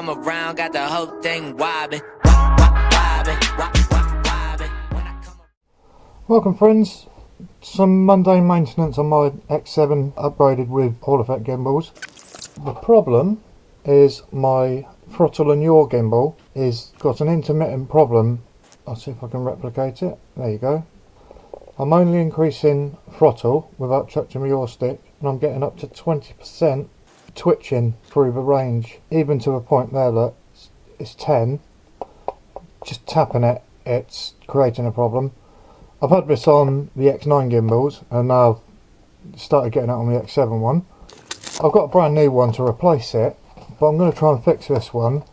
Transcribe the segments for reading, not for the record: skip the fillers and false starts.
come around, got the whole thing wobbling. Welcome friends, some mundane maintenance on my X7 upgraded with all effect gimbals. The problem is my throttle and yaw gimbal is got an intermittent problem. I'll see if I can replicate it. There you go. I'm only increasing throttle without touching my yaw stick, and I'm getting up to 20% twitching through the range, even to a point there that it's 10. Just tapping it, it's creating a problem. I've had this on the X9 gimbals and now I've started getting it on the X7 one. I've got a brand new one to replace it, but I'm going to try and fix this one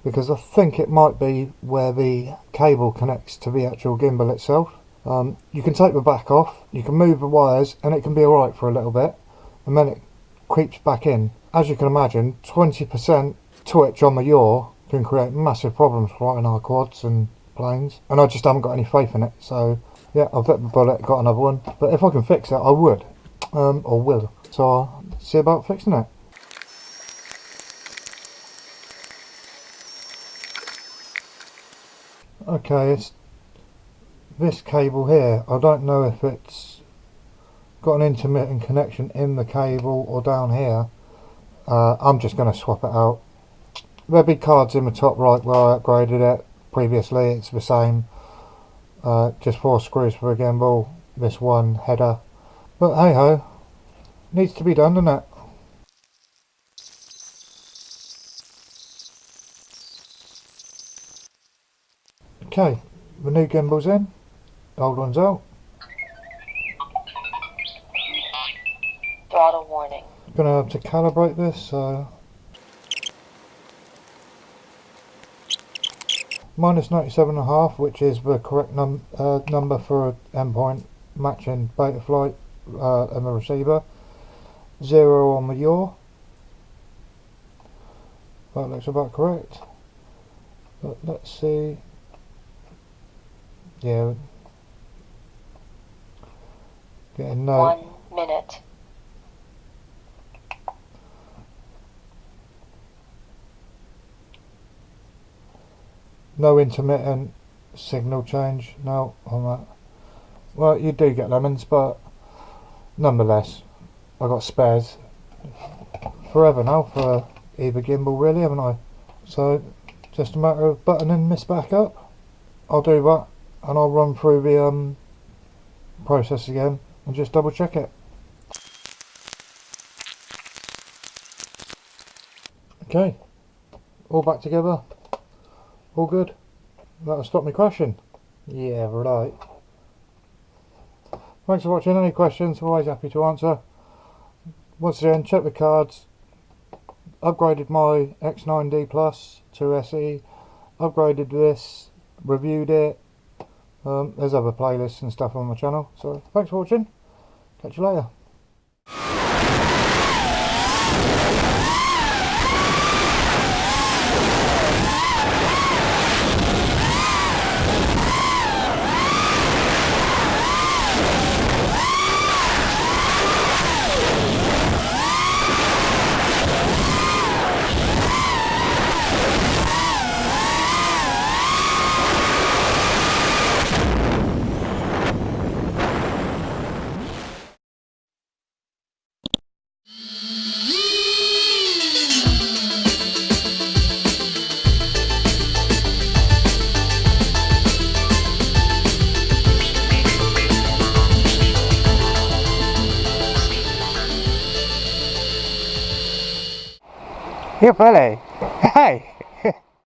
because I think it might be where the cable connects to the actual gimbal itself. You can take the back off, you can move the wires, and it can be alright for a little bit, and then it creeps back in. As you can imagine, 20% twitch on the yaw can create massive problems flying our quads and planes, and I just haven't got any faith in it. So yeah, I've bit the bullet, got another one, but if I can fix it I would, or will. So I'll see about fixing it. Okay, it's this cable here. I don't know if it's got an intermittent connection in the cable or down here. I'm just going to swap it out. There'll be cards in the top right where I upgraded it previously. It's the same, just 4 screws for a gimbal, this one header, but hey ho, needs to be done, doesn't it? Okay, the new gimbal's in, the old one's out. Throttle warning. Gonna have to calibrate this, so minus 97.5, which is the correct number for an endpoint matching Betaflight and the receiver. 0 on the yaw. That looks about correct. But let's see. Yeah. Getting no. 1 minute. No intermittent signal change, no, on that. Well, you do get lemons, but nonetheless, I got spares forever now for either gimbal, really, haven't I? So, just a matter of buttoning this back up. I'll do that, and I'll run through the process again and just double check it. Okay, all back together. All good. That'll stop me crashing. Yeah, right. Thanks for watching. Any questions, always happy to answer. Once again, check the cards. Upgraded my X9D Plus to SE. Upgraded this. Reviewed it. There's other playlists and stuff on my channel. So thanks for watching. Catch you later. Here, Billy. Hey.